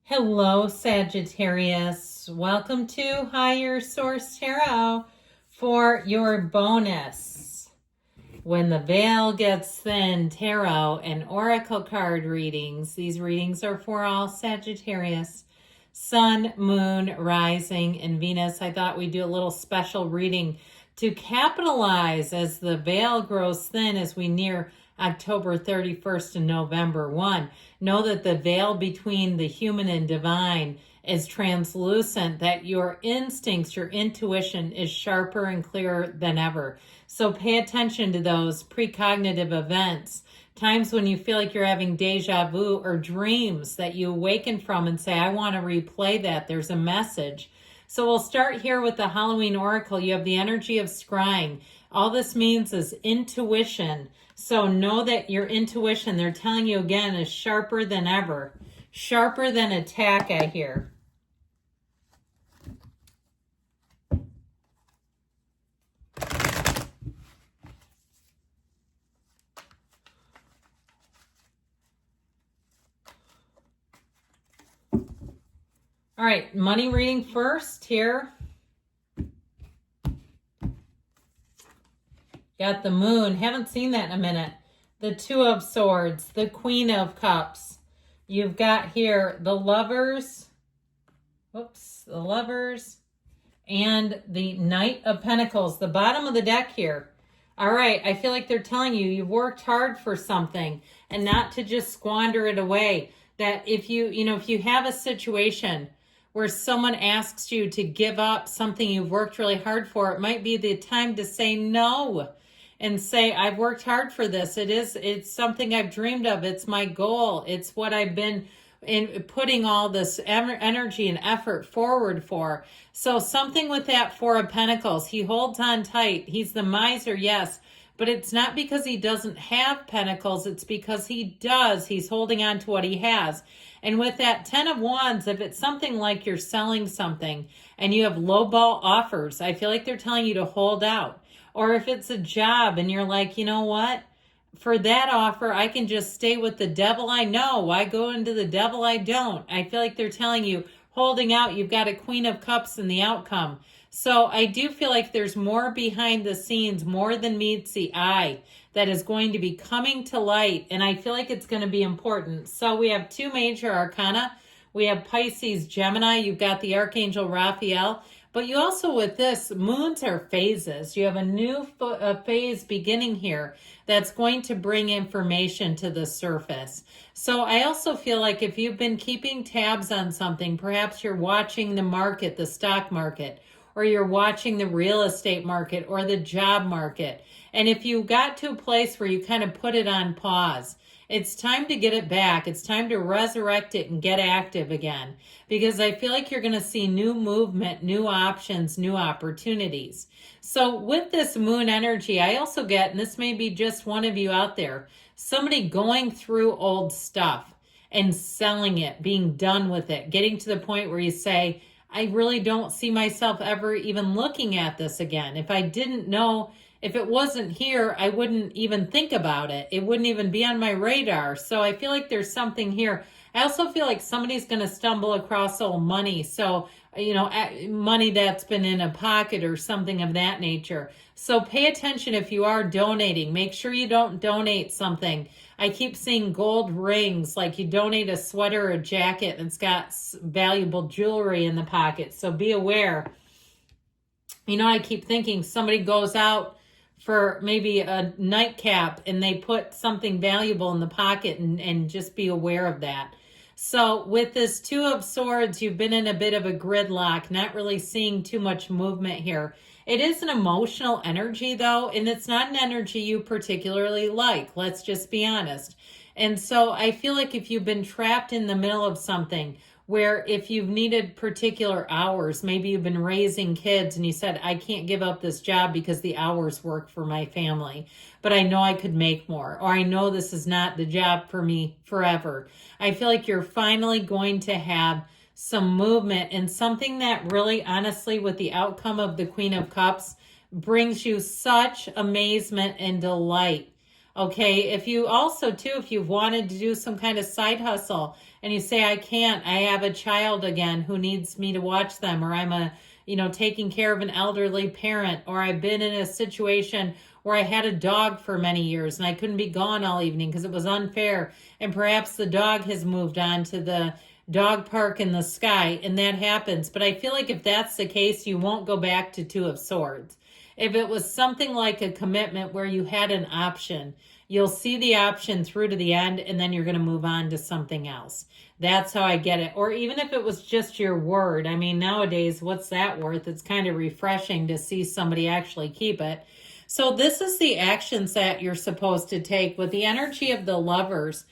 Hello, Sagittarius. Welcome to Higher Source Tarot for your bonus. When the veil gets thin, tarot and oracle card readings. These readings are for all Sagittarius. Sun, Moon, Rising, and Venus. I thought we'd do a little special reading to capitalize as the veil grows thin as we near October 31st and November 1. Know that the veil between the human and divine is translucent, that your instincts, your intuition is sharper and clearer than ever. So pay attention to those precognitive events, times when you feel like you're having deja vu or dreams that you awaken from and say, I want to replay that. There's a message. So we'll start here with the Halloween Oracle. You have the energy of scrying. All this means is intuition. So know that your intuition, they're telling you again, is sharper than ever. Sharper than attack, I hear. All right, money reading first here. Got the Moon. Haven't seen that in a minute. The Two of Swords. The Queen of Cups. You've got here the Lovers. Whoops. The Lovers. And the Knight of Pentacles. The bottom of the deck here. All right. I feel like they're telling you you've worked hard for something and not to just squander it away. That if you have a situation where someone asks you to give up something you've worked really hard for, it might be the time to say no. And say, I've worked hard for this. It's something I've dreamed of. It's my goal. It's what I've been putting all this energy and effort forward for. So something with that Four of Pentacles. He holds on tight. He's the miser, yes. But it's not because he doesn't have pentacles. It's because he does. He's holding on to what he has. And with that Ten of Wands, if it's something like you're selling something and you have lowball offers, I feel like they're telling you to hold out. Or if it's a job and you're like, you know what? For that offer, I can just stay with the devil I know. Why go into the devil I don't? I feel like they're telling you, holding out, you've got a Queen of Cups in the outcome. So I do feel like there's more behind the scenes, more than meets the eye, that is going to be coming to light. And I feel like it's going to be important. So we have two major arcana. We have Pisces, Gemini. You've got the Archangel Raphael. But you also, with this, moons are phases. You have a new phase beginning here that's going to bring information to the surface. So I also feel like if you've been keeping tabs on something, perhaps you're watching the market, the stock market, or you're watching the real estate market or the job market. And if you got to a place where you kind of put it on pause, it's time to get it back. It's time to resurrect it and get active again. Because I feel like you're going to see new movement, new options, new opportunities. So with this moon energy, I also get, and this may be just one of you out there, somebody going through old stuff and selling it, being done with it, getting to the point where you say, I really don't see myself ever even looking at this again. If I didn't know, if it wasn't here, I wouldn't even think about it. It wouldn't even be on my radar. So I feel like there's something here. I also feel like somebody's going to stumble across old money. So, money that's been in a pocket or something of that nature. So pay attention if you are donating. Make sure you don't donate something. I keep seeing gold rings, like you donate a sweater or a jacket and it's got valuable jewelry in the pocket. So be aware. I keep thinking somebody goes out for maybe a nightcap and they put something valuable in the pocket, and just be aware of that. So with this Two of Swords, you've been in a bit of a gridlock, not really seeing too much movement here. It is an emotional energy though, and it's not an energy you particularly like. Let's just be honest. And so I feel like if you've been trapped in the middle of something, where if you've needed particular hours, maybe you've been raising kids and you said, I can't give up this job because the hours work for my family, but I know I could make more, or I know this is not the job for me forever. I feel like you're finally going to have some movement and something that really, honestly, with the outcome of the Queen of Cups, brings you such amazement and delight Okay, if you also too, if you've wanted to do some kind of side hustle and you say, I can't, I have a child again who needs me to watch them, or I'm taking care of an elderly parent, or I've been in a situation where I had a dog for many years and I couldn't be gone all evening because it was unfair. And perhaps the dog has moved on to the dog park in the sky, and that happens. But I feel like if that's the case, you won't go back to Two of Swords. If it was something like a commitment where you had an option, you'll see the option through to the end, and then you're going to move on to something else. That's how I get it. Or even if it was just your word. I mean, nowadays, what's that worth? It's kind of refreshing to see somebody actually keep it. So this is the actions that you're supposed to take with the energy of the Lovers.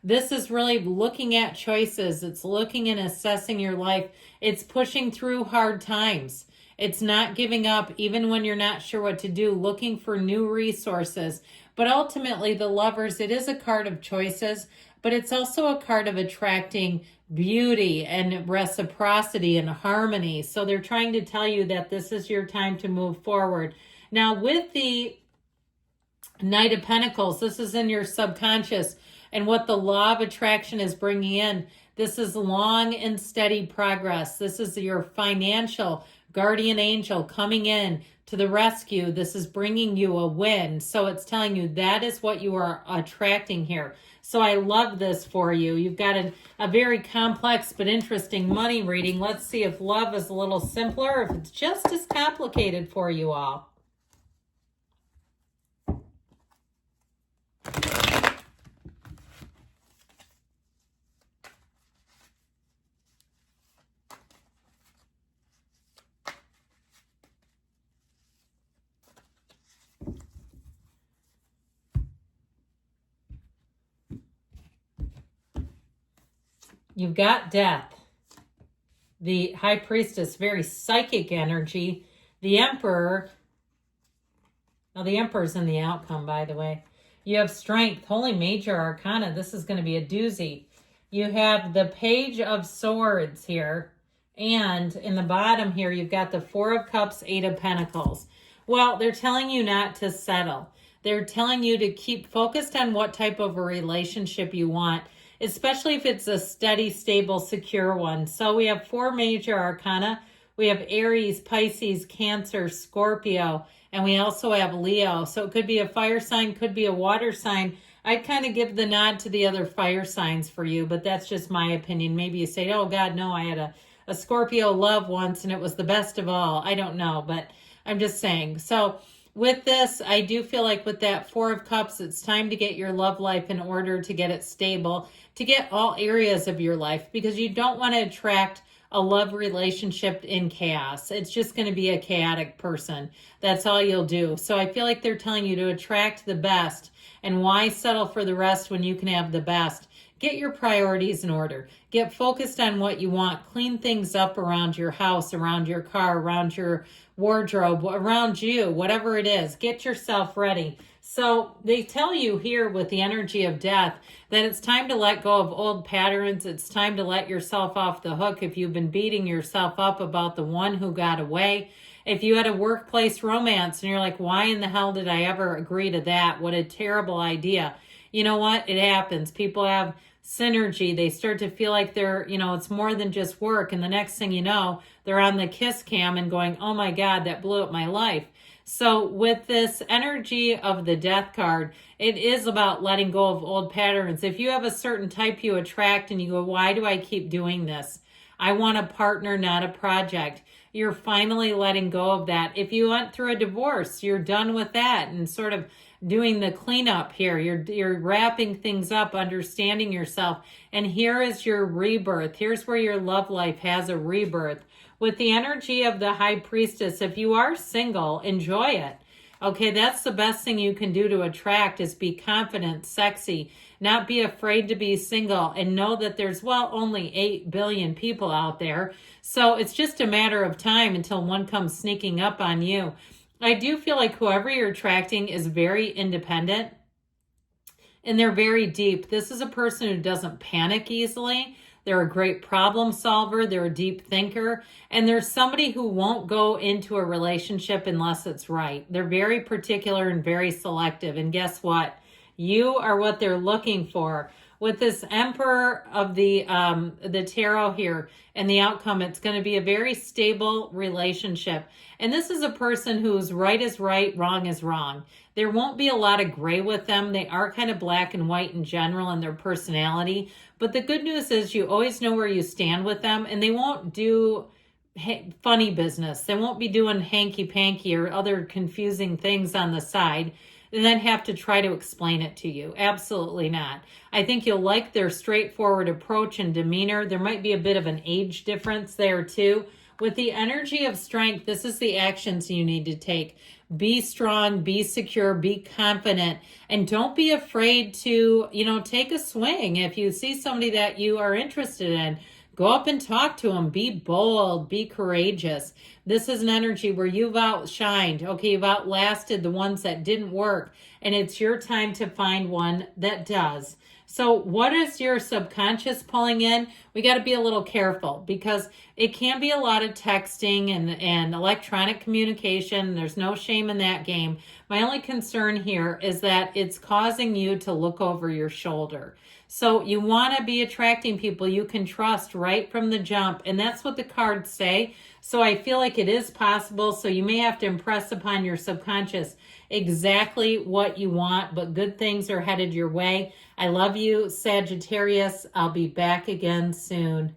This is really looking at choices. It's looking and assessing your life. It's pushing through hard times. It's not giving up even when you're not sure what to do, looking for new resources. But ultimately, the Lovers, it is a card of choices, but it's also a card of attracting beauty and reciprocity and harmony. So they're trying to tell you that this is your time to move forward. Now, with the Knight of Pentacles, this is in your subconscious, and what the law of attraction is bringing in, this is long and steady progress. This is your financial guardian angel coming in to the rescue. This is bringing you a win. So it's telling you that is what you are attracting here. So I love this for you. You've got a very complex but interesting money reading. Let's see if love is a little simpler, or if it's just as complicated for you all. You've got Death, the High Priestess, very psychic energy. The Emperor, now the Emperor's in the outcome, by the way. You have Strength, Holy Major Arcana. This is going to be a doozy. You have the Page of Swords here. And in the bottom here, you've got the Four of Cups, Eight of Pentacles. Well, they're telling you not to settle. They're telling you to keep focused on what type of a relationship you want, especially if it's a steady, stable, secure one. So we have four major arcana. We have Aries, Pisces, Cancer, Scorpio, and we also have Leo. So it could be a fire sign, could be a water sign. I'd kind of give the nod to the other fire signs for you, but that's just my opinion. Maybe you say, oh God, no, I had a Scorpio love once and it was the best of all. I don't know, but I'm just saying. So with this, I do feel like with that Four of Cups, it's time to get your love life in order, to get it stable, to get all areas of your life, because you don't want to attract a love relationship in chaos. It's just going to be a chaotic person. That's all you'll do. So I feel like they're telling you to attract the best. And why settle for the rest when you can have the best? Get your priorities in order. Get focused on what you want. Clean things up around your house, around your car, around your wardrobe, around you, whatever it is. Get yourself ready. So they tell you here with the energy of Death that it's time to let go of old patterns. It's time to let yourself off the hook if you've been beating yourself up about the one who got away. If you had a workplace romance and you're like, why in the hell did I ever agree to that? What a terrible idea. You know what? It happens. People have synergy. They start to feel like they're, it's more than just work. And the next thing you know, they're on the kiss cam and going, oh my God, that blew up my life. So with this energy of the Death card, it is about letting go of old patterns. If you have a certain type you attract and you go, why do I keep doing this? I want a partner, not a project. You're finally letting go of that. If you went through a divorce, you're done with that and sort of doing the cleanup here. You're wrapping things up, understanding yourself. And here is your rebirth. Here's where your love life has a rebirth. With the energy of the High Priestess, if you are single, enjoy it. Okay, that's the best thing you can do to attract, is be confident, sexy, not be afraid to be single, and know that there's, only 8 billion people out there. So it's just a matter of time until one comes sneaking up on you. I do feel like whoever you're attracting is very independent and they're very deep. This is a person who doesn't panic easily. They're a great problem solver. They're a deep thinker. And there's somebody who won't go into a relationship unless it's right. They're very particular and very selective. And guess what? You are what they're looking for. With this Emperor of the tarot here and the outcome, it's going to be a very stable relationship. And this is a person who's right is right, wrong is wrong. There won't be a lot of gray with them. They are kind of black and white in general in their personality. But the good news is you always know where you stand with them, and they won't do funny business. They won't be doing hanky-panky or other confusing things on the side and then have to try to explain it to you. Absolutely not. I think you'll like their straightforward approach and demeanor. There might be a bit of an age difference there too. With the energy of strength, this is the actions you need to take. Be strong, be secure, be confident, and don't be afraid to, take a swing. If you see somebody that you are interested in, go up and talk to them. Be bold, be courageous. This is an energy where you've outshined. Okay, you've outlasted the ones that didn't work, and it's your time to find one that does. So what is your subconscious pulling in? We got to be a little careful because it can be a lot of texting and electronic communication. There's no shame in that game. My only concern here is that it's causing you to look over your shoulder. So you want to be attracting people you can trust right from the jump. And that's what the cards say. So I feel like it is possible. So you may have to impress upon your subconscious exactly what you want, but good things are headed your way. I love you, Sagittarius. I'll be back again soon.